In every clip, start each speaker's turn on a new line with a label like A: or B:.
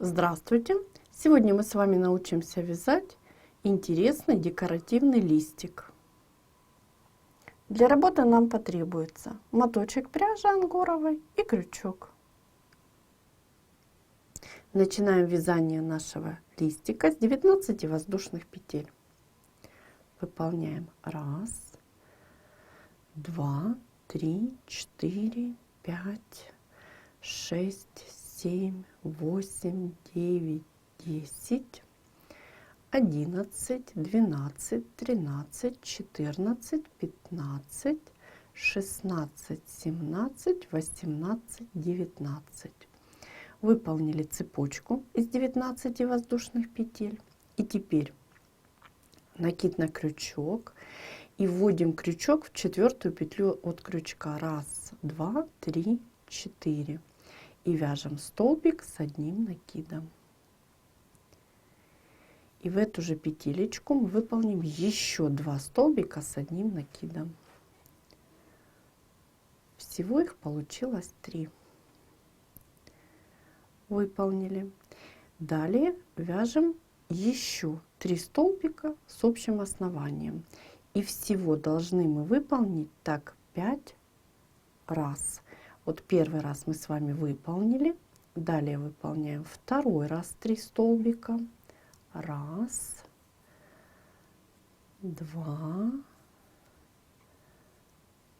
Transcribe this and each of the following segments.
A: Здравствуйте! Сегодня мы с вами научимся вязать интересный декоративный листик. Для работы нам потребуется моточек пряжи ангоровой и крючок. Начинаем вязание нашего листика с 19 воздушных петель. Выполняем 1, 2, 3, 4, 5, 6, 7, 8, 9, 10, 11, 12, 13, 14, 15, 16, 17, 18, 19. Выполнили цепочку из 19 воздушных петель. И теперь накид на крючок. И вводим крючок в 4-ю петлю от крючка. 1, 2, 3, 4. И вяжем столбик с одним накидом. И в эту же петелечку мы выполним еще 2 столбика с одним накидом. Всего их получилось 3. Выполнили. Далее вяжем еще 3 столбика с общим основанием. И всего должны мы выполнить так 5 раз. Вот первый раз мы с вами выполнили. Далее выполняем второй раз 3 столбика. 1, 2,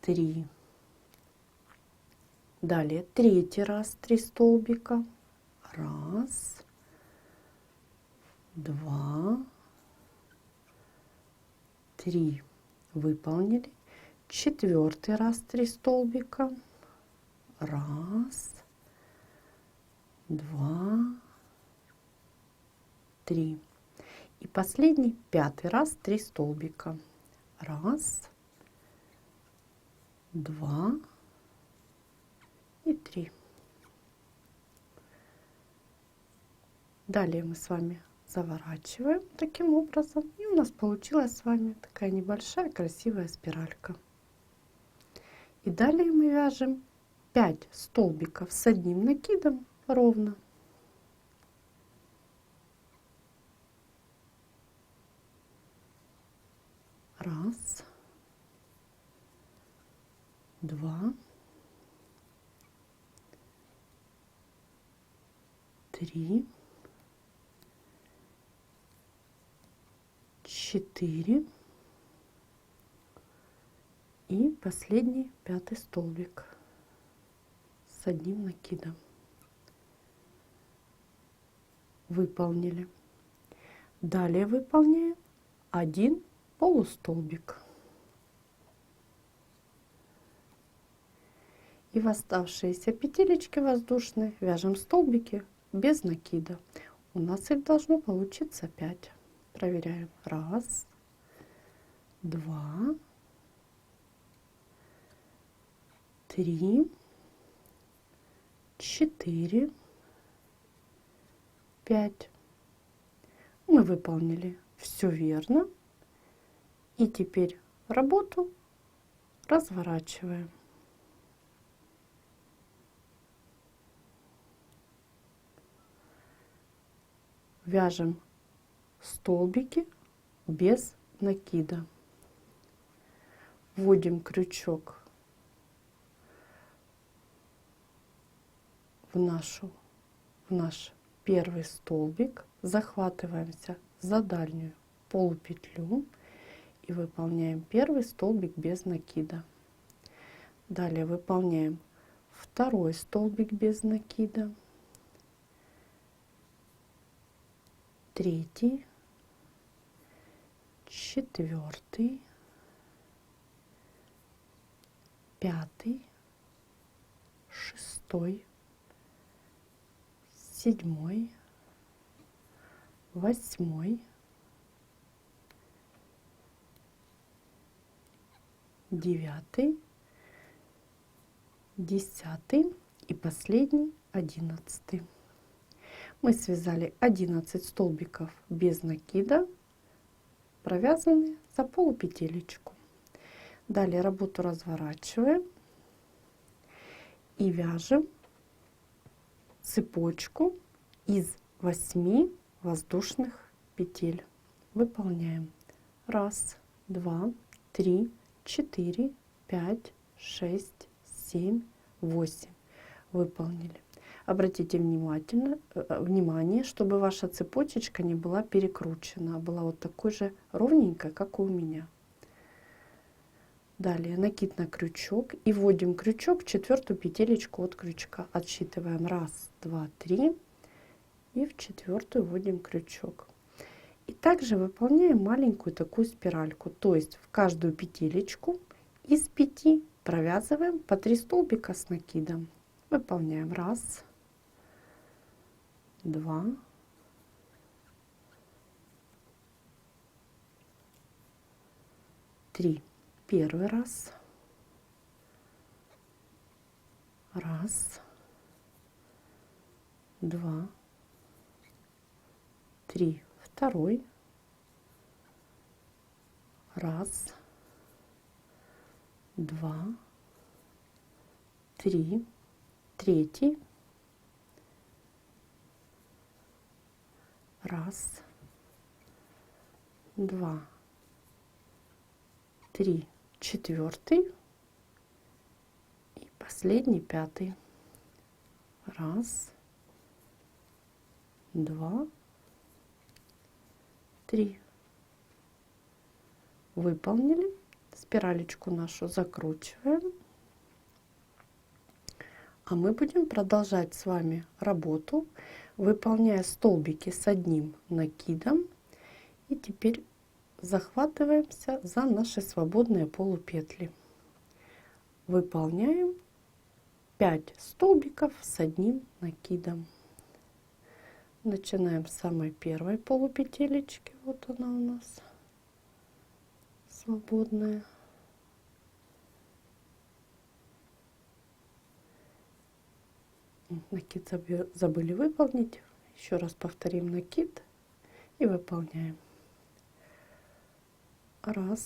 A: 3. Далее третий раз 3 столбика. 1, 2, 3. Выполнили. Четвертый раз 3 столбика. 1, 2, 3. И последний 5-й раз 3 столбика. 1, 2 и 3. Далее мы с вами заворачиваем таким образом. И у нас получилась с вами такая небольшая красивая спиралька. И далее мы вяжем 5 столбиков с одним накидом ровно. Раз, 2, 3, 4 и последний 5-й столбик с одним накидом. Выполнили. Далее выполняем 1 полустолбик. И в оставшиеся петелечки воздушные вяжем столбики без накида. У нас их должно получиться 5. Проверяем. 1, 2, 3, 4, 5. Мы выполнили все верно. И теперь работу разворачиваем. Вяжем столбики без накида. Вводим крючок в наш первый столбик, захватываемся за дальнюю полупетлю и выполняем первый столбик без накида. Далее выполняем второй столбик без накида, третий, четвертый, 5, 6, 7, 8, 9, 10 и последний 11. Мы связали 11 столбиков без накида, провязаны за полупетелечку. Далее работу разворачиваем и вяжем цепочку из 8 воздушных петель. Выполняем. 1, 2, 3, 4, 5, 6, 7, 8. Выполнили. Обратите внимание, чтобы ваша цепочечка не была перекручена, а была вот такой же ровненькой, как и у меня. Далее накид на крючок и вводим крючок в 4-ю петелечку от крючка. Отсчитываем 1, 2, 3 и в 4-ю вводим крючок. И также выполняем маленькую такую спиральку, то есть в каждую петелечку из 5 провязываем по 3 столбика с накидом. Выполняем 1, 2, 3. Первый раз. 1, 2, 3. Второй. 1, 2, 3. Третий. 1, 2, 3. Четвертый и последний 5. 1, 2, 3. Выполнили. Спиралечку нашу закручиваем. А мы будем продолжать с вами работу, выполняя столбики с одним накидом. И теперь захватываемся за наши свободные полупетли. Выполняем 5 столбиков с одним накидом. Начинаем с самой первой полупетелечки. Вот она у нас свободная. Накид забыли выполнить. Еще раз повторим накид и выполняем. 1,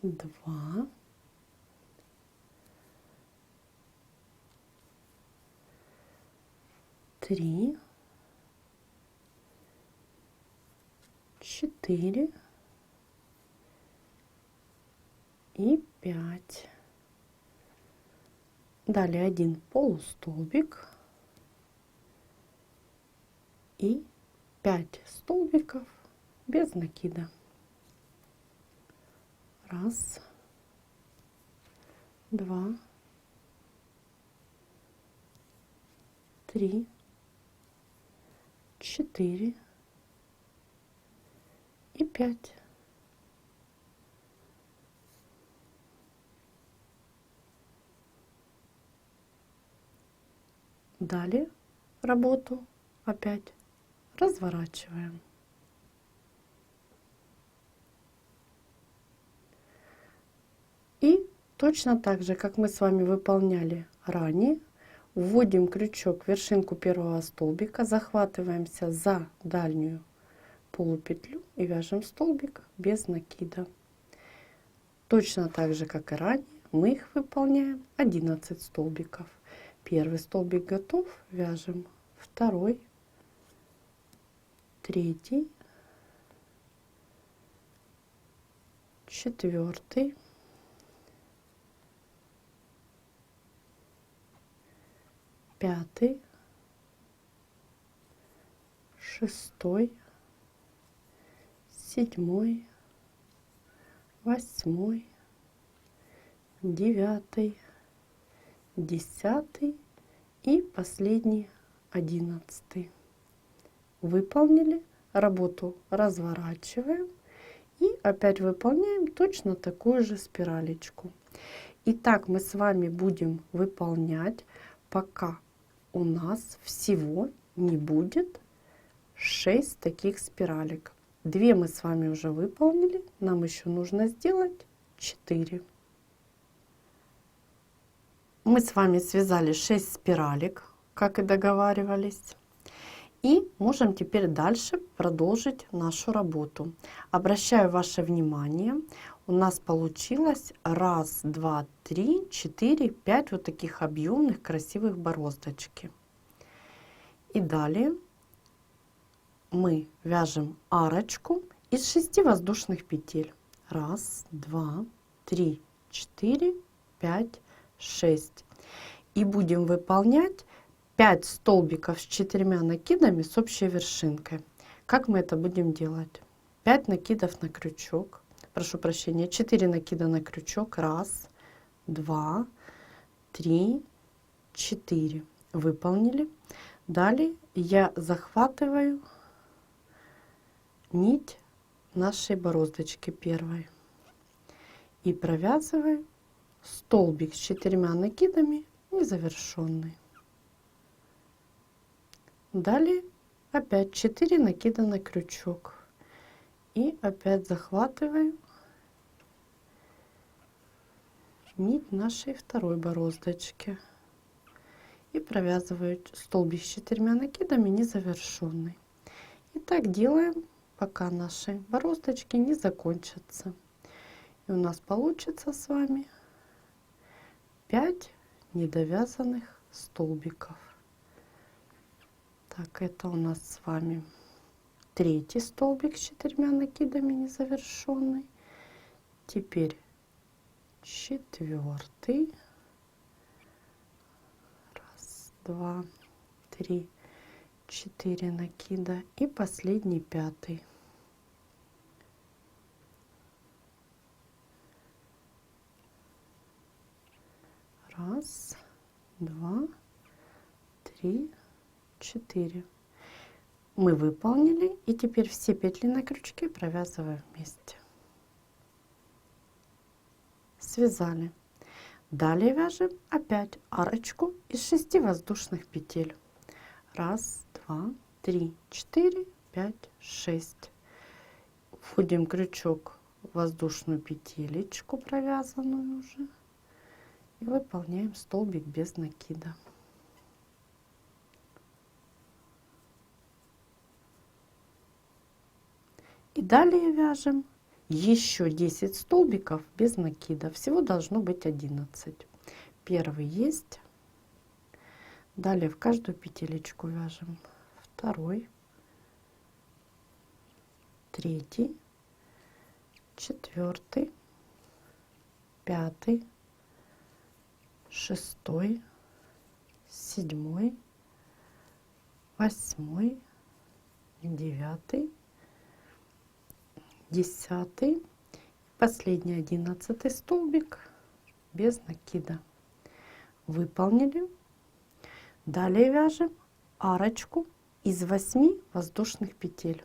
A: 2, 3, 4 и 5. Далее 1 полустолбик и 5 столбиков без накида. 1, 2, 3, 4 и 5. Далее работу опять разворачиваем. И точно так же, как мы с вами выполняли ранее, вводим крючок в вершинку первого столбика, захватываемся за дальнюю полупетлю и вяжем столбик без накида. Точно так же, как и ранее, мы их выполняем 11 столбиков. Первый столбик готов, вяжем второй, третий, четвертый, пятый, шестой, седьмой, восьмой, девятый, 10 и последний 11. Выполнили, работу разворачиваем и опять выполняем точно такую же спиралечку. И так мы с вами будем выполнять, пока у нас всего не будет 6 таких спиралек. 2 мы с вами уже выполнили, нам еще нужно сделать 4. Мы с вами связали 6 спиралек, как и договаривались. И можем теперь дальше продолжить нашу работу. Обращаю ваше внимание, у нас получилось 1, 2, 3, 4, 5 вот таких объемных красивых бороздочки. И далее мы вяжем арочку из 6 воздушных петель. 1, 2, 3, 4, 5, 6. И будем выполнять 5 столбиков с 4 накидами с общей вершинкой. Как мы это будем делать? 5 накидов на крючок. Прошу прощения, 4 накида на крючок. 1, 2, 3, 4. Выполнили. Далее я захватываю нить нашей бороздочки первой и провязываю столбик с 4 накидами незавершенный. Далее опять 4 накида на крючок и опять захватываю нить нашей второй бороздочки и провязываю столбик с 4 накидами незавершенный. И так делаем, пока наши бороздочки не закончатся. И у нас получится с вами 5 недовязанных столбиков. Так, это у нас с вами 3-й столбик с 4 накидами незавершенный. Теперь 4-й. 1, 2, 3, 4 накида. И последний 5-й. 1, 2, 3, 4. Мы выполнили, и теперь все петли на крючке провязываем вместе. Связали. Далее вяжем опять арочку из 6 воздушных петель. 1, 2, 3, 4, 5, 6. Вводим крючок в воздушную петелечку, провязанную уже, и выполняем столбик без накида. И далее вяжем еще 10 столбиков без накида. Всего должно быть 11. Первый есть. Далее в каждую петелечку вяжем 2, 3, 4, 5, 6, 7, 8, 9, 10, последний 11 столбик без накида. Выполнили. Далее вяжем арочку из 8 воздушных петель.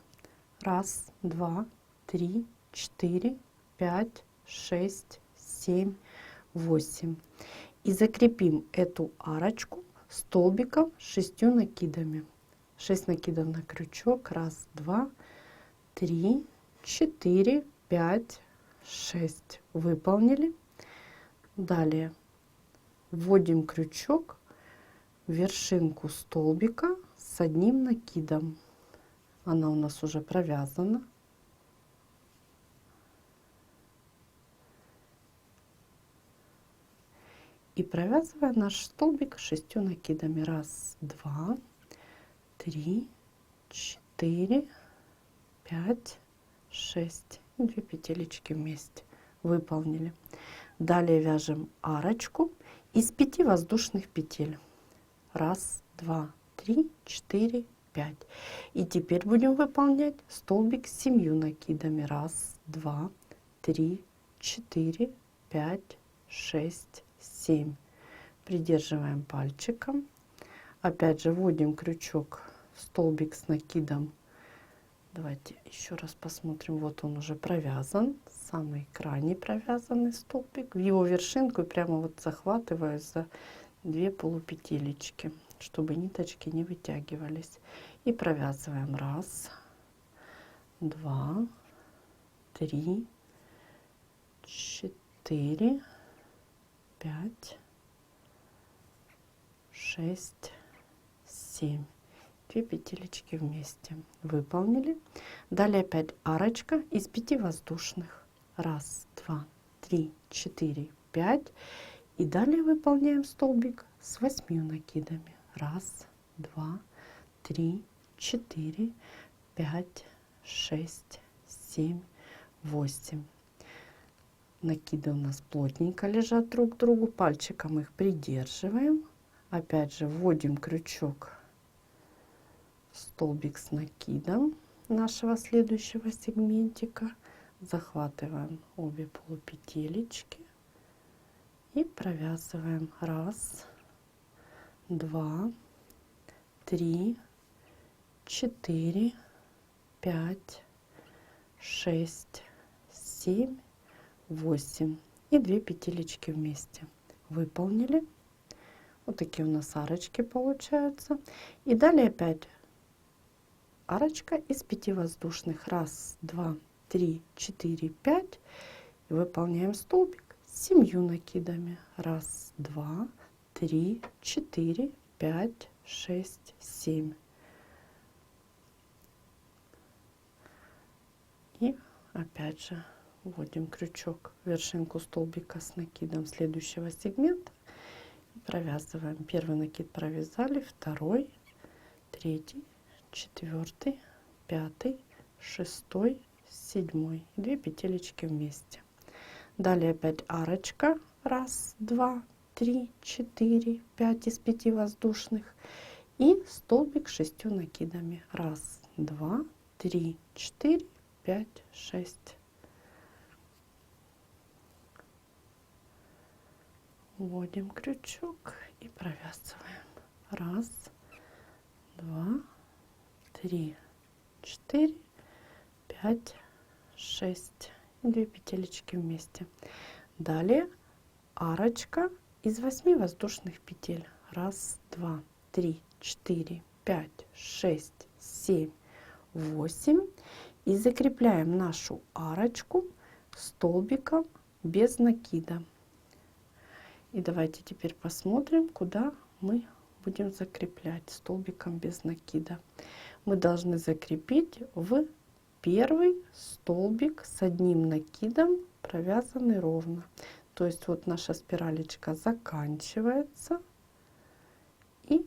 A: 1, 2, 3, 4, 5, 6, 7, 8. И закрепим эту арочку столбиком с 6 накидами. 6 накидов на крючок. 1, 2, 3, 4, 5, 6. Выполнили. Далее вводим крючок в вершинку столбика с 1 накидом. Она у нас уже провязана. И провязываем наш столбик 6 накидами. 1, 2, 3, 4, 5, 6. И 2 петелечки вместе. Выполнили. Далее вяжем арочку из 5 воздушных петель. 1, 2, 3, 4, 5. И теперь будем выполнять столбик с 7 накидами. 1, 2, 3, 4, 5, 6, 7. Придерживаем пальчиком. Опять же вводим крючок в столбик с накидом. Давайте еще раз посмотрим. Вот он уже провязан. Самый крайний провязанный столбик. В его вершинку прямо вот захватываю за 2 полупетелечки, чтобы ниточки не вытягивались. И провязываем 1, 2, 3, 4, 5, 6, 7. 2 петелечки вместе. Выполнили. Далее опять арочка из 5 воздушных. Раз, два, три, четыре, пять. И далее выполняем столбик с 8 накидами. Раз, два, три, четыре, пять, шесть, семь, 8. Накиды у нас плотненько лежат друг к другу. Пальчиком их придерживаем. Опять же вводим крючок в столбик с накидом нашего следующего сегментика. Захватываем обе полупетелечки и провязываем. Раз, два, три, четыре, пять, шесть, семь, 8. И 2 петелечки вместе. Выполнили. Вот такие у нас арочки получаются. И далее опять арочка из 5 воздушных. Раз, два, три, четыре, 5. И выполняем столбик с 7 накидами. Раз, два, три, четыре, 5, 6, 7. И опять же вводим крючок в вершинку столбика с накидом следующего сегмента. Провязываем. Первый накид провязали, второй, третий, четвертый, пятый, шестой, седьмой. 2 петелечки вместе. Далее опять арочка. Раз, два, три, четыре, 5 из 5 воздушных. И столбик с 6 накидами. Раз, два, три, четыре, 5, 6. Вводим крючок и провязываем. Раз, два, три, четыре, 5, 6. И 2 петелечки вместе. Далее арочка из 8 воздушных петель. Раз, два, три, четыре, 5, 6, 7, 8. И закрепляем нашу арочку столбиком без накида. И давайте теперь посмотрим, куда мы будем закреплять столбиком без накида. Мы должны закрепить в первый столбик с одним накидом, провязанный ровно. То есть вот наша спиралечка заканчивается, и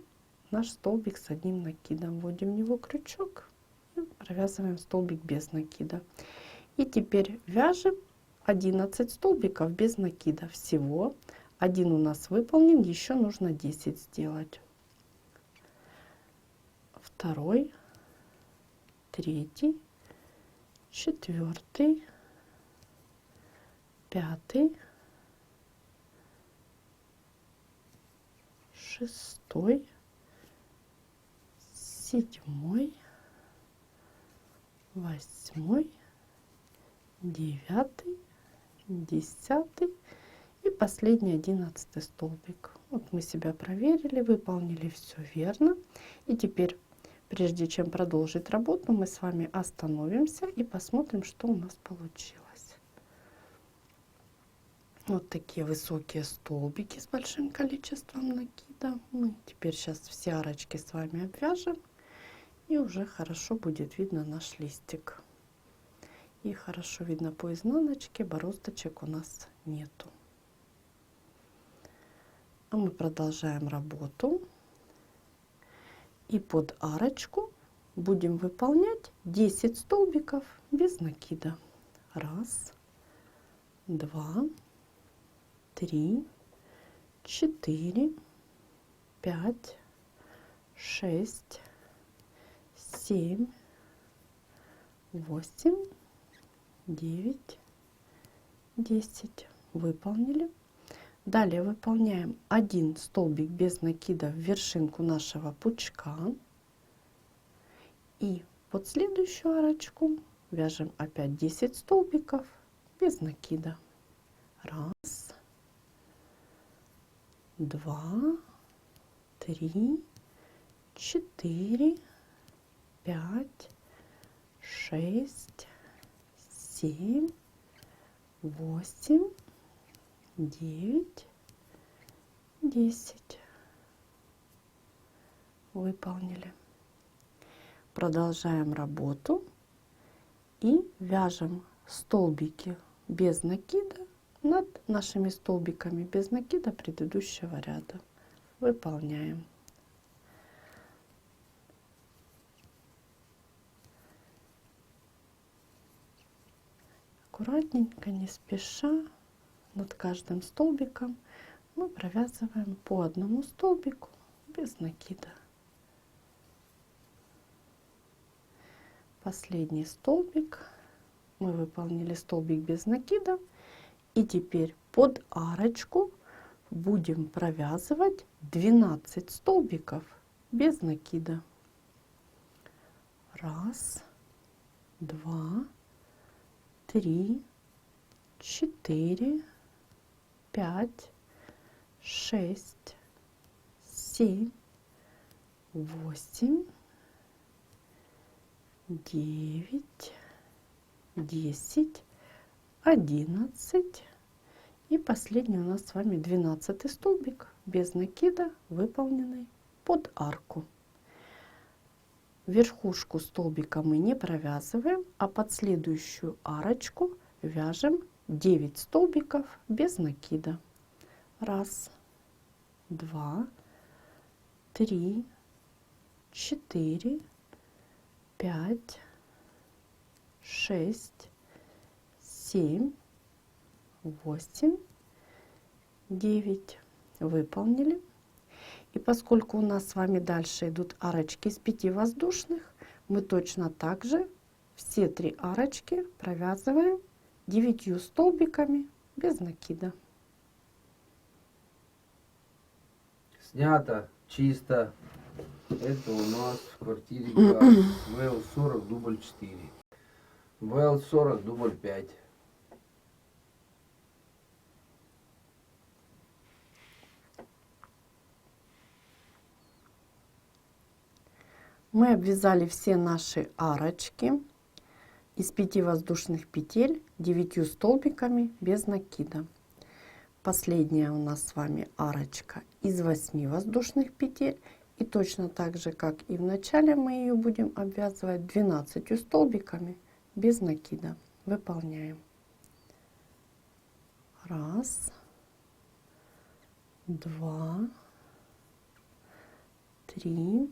A: наш столбик с одним накидом. Вводим в него крючок и провязываем столбик без накида. И теперь вяжем 11 столбиков без накида. Всего один у нас выполнен, еще нужно 10 сделать. Второй, третий, четвертый, пятый, шестой, седьмой, восьмой, девятый, 10 и последний 11 столбик. Вот мы себя проверили, выполнили все верно. И теперь, прежде чем продолжить работу, мы с вами остановимся и посмотрим, что у нас получилось. Вот такие высокие столбики с большим количеством накида. Мы теперь сейчас все арочки с вами обвяжем, и уже хорошо будет видно наш листик. И хорошо видно по изнаночке, бороздочек у нас нету. А мы продолжаем работу. И под арочку будем выполнять 10 столбиков без накида. Раз, два, три, четыре, 5, 6, 7, 8, 9, 10. Выполнили. Далее выполняем один столбик без накида в вершинку нашего пучка. И под следующую арочку вяжем опять 10 столбиков без накида. Раз, два, три, четыре, 5, 6, 7, 8, 9, 10. Выполнили. Продолжаем работу и вяжем столбики без накида над нашими столбиками без накида предыдущего ряда. Выполняем. Аккуратненько, не спеша, над каждым столбиком мы провязываем по одному столбику без накида. Последний столбик. Мы выполнили столбик без накида. И теперь под арочку будем провязывать 12 столбиков без накида. 1, 2, 3, 4, 5, 6, 7, 8, 9, 10, 11 и последний у нас с вами 12 столбик без накида, выполненный под арку. Верхушку столбика мы не провязываем, а под следующую арочку вяжем 9 столбиков без накида. 1, 2, 3, 4, 5, 6, 7, 8, 9. Выполнили. И поскольку у нас с вами дальше идут арочки из 5 воздушных, мы точно так же все 3 арочки провязываем 9 столбиками без накида.
B: Снято, чисто. Это у нас в квартире ВЛ-40 дубль 4. ВЛ-40 дубль 5.
A: Мы обвязали все наши арочки из 5 воздушных петель 9 столбиками без накида. Последняя у нас с вами арочка из 8 воздушных петель. И точно так же, как и в начале, мы ее будем обвязывать 12 столбиками без накида. Выполняем. 1, 2, 3,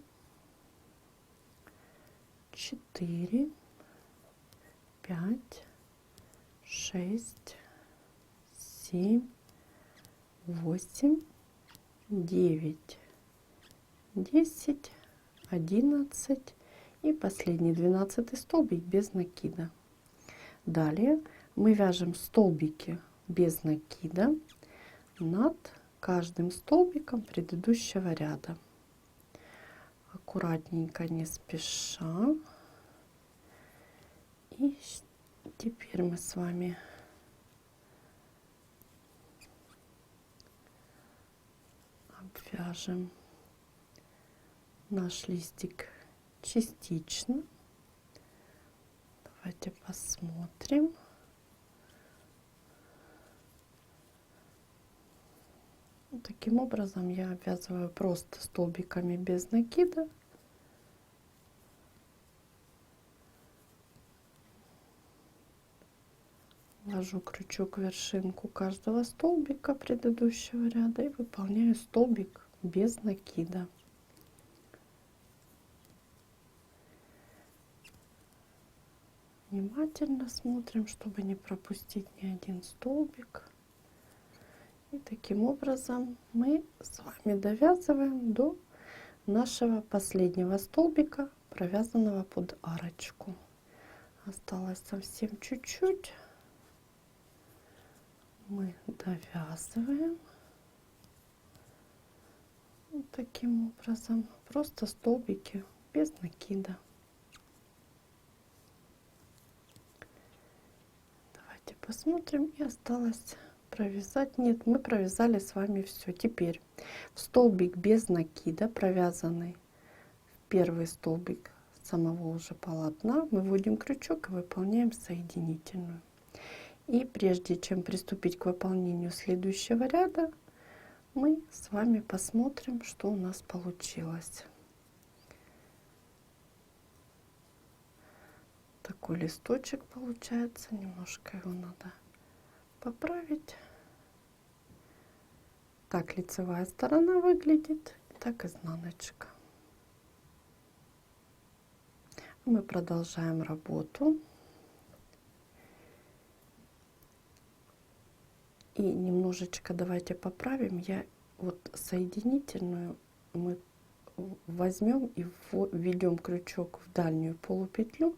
A: 4, 5, 6, 7, 8, 9, 10, 11 и последний 12 столбик без накида. Далее мы вяжем столбики без накида над каждым столбиком предыдущего ряда. Аккуратненько, не спеша. И теперь мы с вами обвяжем наш листик частично. Давайте посмотрим. Таким образом я обвязываю просто столбиками без накида. Ввожу крючок в вершинку каждого столбика предыдущего ряда и выполняю столбик без накида. Внимательно смотрим, чтобы не пропустить ни один столбик. И таким образом мы с вами довязываем до нашего последнего столбика, провязанного под арочку. Осталось совсем чуть-чуть. Мы довязываем. Вот таким образом. Просто столбики без накида. Давайте посмотрим. И осталось провязать. Нет, мы провязали с вами все. Теперь в столбик без накида, провязанный в первый столбик самого уже полотна, мы вводим крючок и выполняем соединительную. И прежде чем приступить к выполнению следующего ряда, мы с вами посмотрим, что у нас получилось. Такой листочек получается, немножко его надо поправить. Так лицевая сторона выглядит, так изнаночка. Мы продолжаем работу. И немножечко давайте поправим. Я вот соединительную мы возьмем и введем крючок в дальнюю полупетлю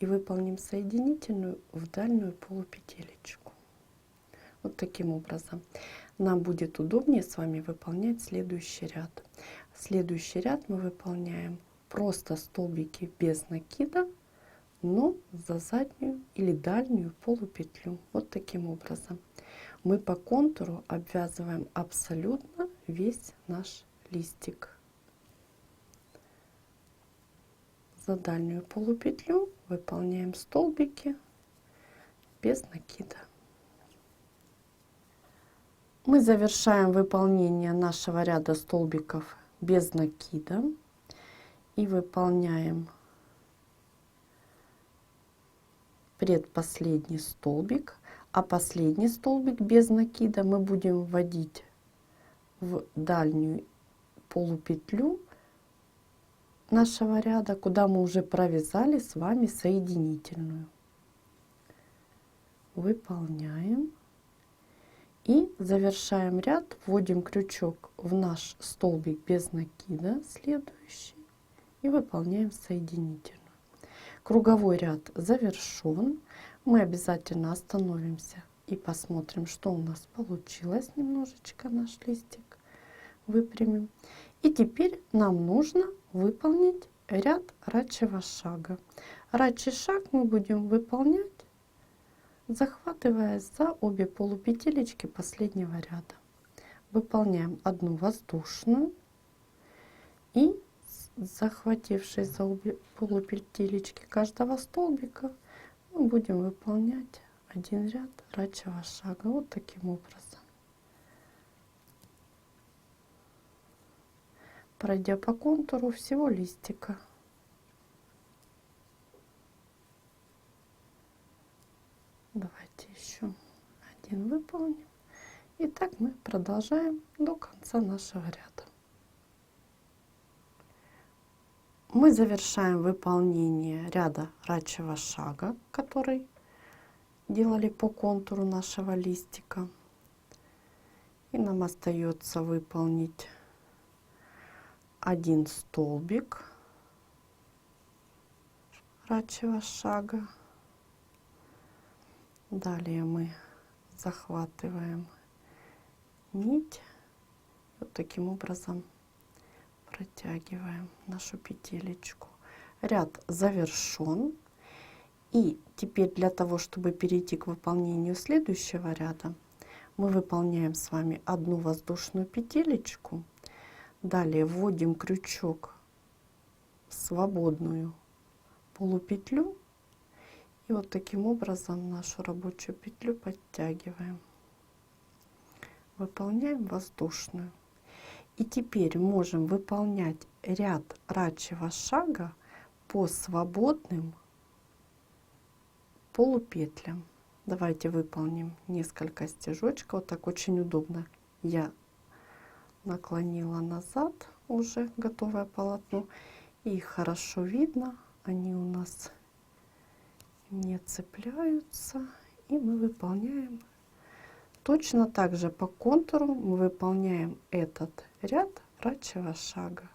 A: и выполним соединительную в дальнюю полупетелечку. Вот таким образом. Нам будет удобнее с вами выполнять следующий ряд. Следующий ряд мы выполняем просто столбики без накида, но за заднюю или дальнюю полупетлю. Вот таким образом. Мы по контуру обвязываем абсолютно весь наш листик. За дальнюю полупетлю выполняем столбики без накида. Мы завершаем выполнение нашего ряда столбиков без накида и выполняем предпоследний столбик, а последний столбик без накида мы будем вводить в дальнюю полупетлю нашего ряда, куда мы уже провязали с вами соединительную. Выполняем и завершаем ряд, вводим крючок в наш столбик без накида, следующий, и выполняем соединительную. Круговой ряд завершен. Мы обязательно остановимся и посмотрим, что у нас получилось. Немножечко наш листик выпрямим. И теперь нам нужно выполнить ряд рачьего шага. Рачий шаг мы будем выполнять, захватывая за обе полупетелечки последнего ряда. Выполняем одну воздушную и, захватившись за обе полупетелечки каждого столбика, мы будем выполнять один ряд рачьего шага. Вот таким образом. Пройдя по контуру всего листика. Давайте еще один выполним. И так мы продолжаем до конца нашего ряда. Мы завершаем выполнение ряда рачьего шага, который делали по контуру нашего листика. И нам остается выполнить один столбик рачьего шага. Далее мы захватываем нить, вот таким образом протягиваем нашу петелечку. Ряд завершен. И теперь для того, чтобы перейти к выполнению следующего ряда, мы выполняем с вами одну воздушную петелечку. Далее вводим крючок в свободную полупетлю. И вот таким образом нашу рабочую петлю подтягиваем. Выполняем воздушную. И теперь можем выполнять ряд рачьего шага по свободным полупетлям. Давайте выполним несколько стежочков. Вот так очень удобно. Я наклонила назад уже готовое полотно. И хорошо видно. Они у нас не цепляются. И мы выполняем точно так же по контуру. Мы выполняем этот ряд рачьего шага.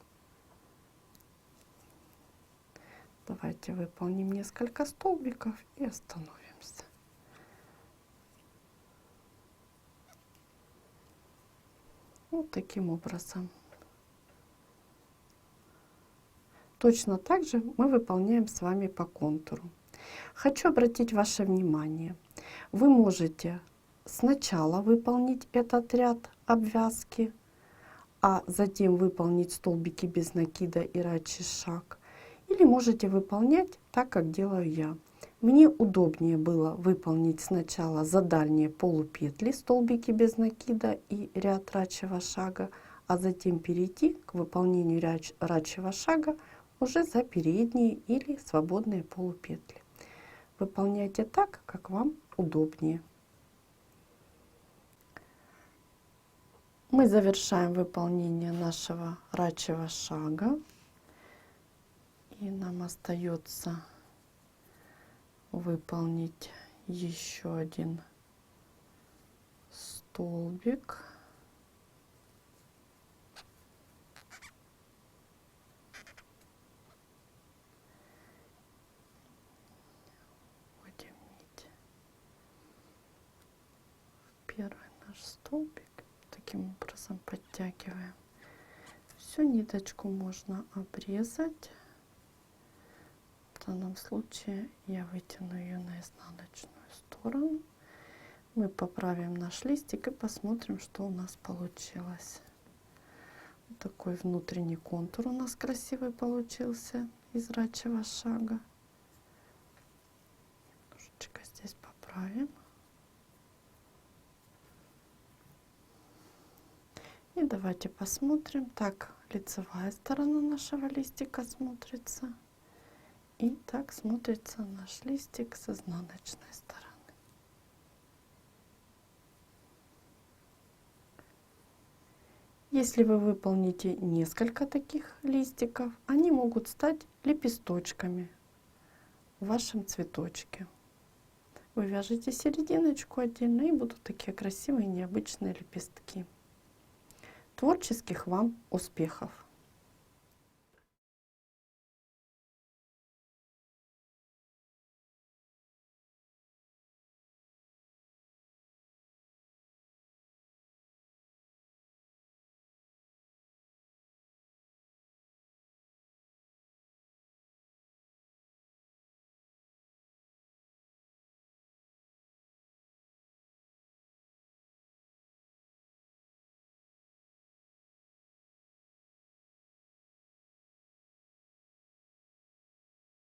A: Давайте выполним несколько столбиков и остановимся. Вот таким образом. Точно так же мы выполняем с вами по контуру. Хочу обратить ваше внимание. Вы можете сначала выполнить этот ряд обвязки, а затем выполнить столбики без накида и рачий шаг. Или можете выполнять так, как делаю я. Мне удобнее было выполнить сначала за дальние полупетли столбики без накида и ряд рачьего шага, а затем перейти к выполнению рачьего шага уже за передние или свободные полупетли. Выполняйте так, как вам удобнее. Мы завершаем выполнение нашего рачьего шага. И нам остается выполнить еще один столбик. Вводим нить в первый наш столбик. Таким образом подтягиваем. Всю ниточку можно обрезать. В данном случае я вытяну ее на изнаночную сторону. Мы поправим наш листик и посмотрим, что у нас получилось. Вот такой внутренний контур у нас красивый получился из рачьего шага. Немножечко здесь поправим. И давайте посмотрим. Так лицевая сторона нашего листика смотрится. И так смотрится наш листик с изнаночной стороны. Если вы выполните несколько таких листиков, они могут стать лепесточками в вашем цветочке. Вы вяжете серединочку отдельно, и будут такие красивые необычные лепестки. Творческих вам успехов!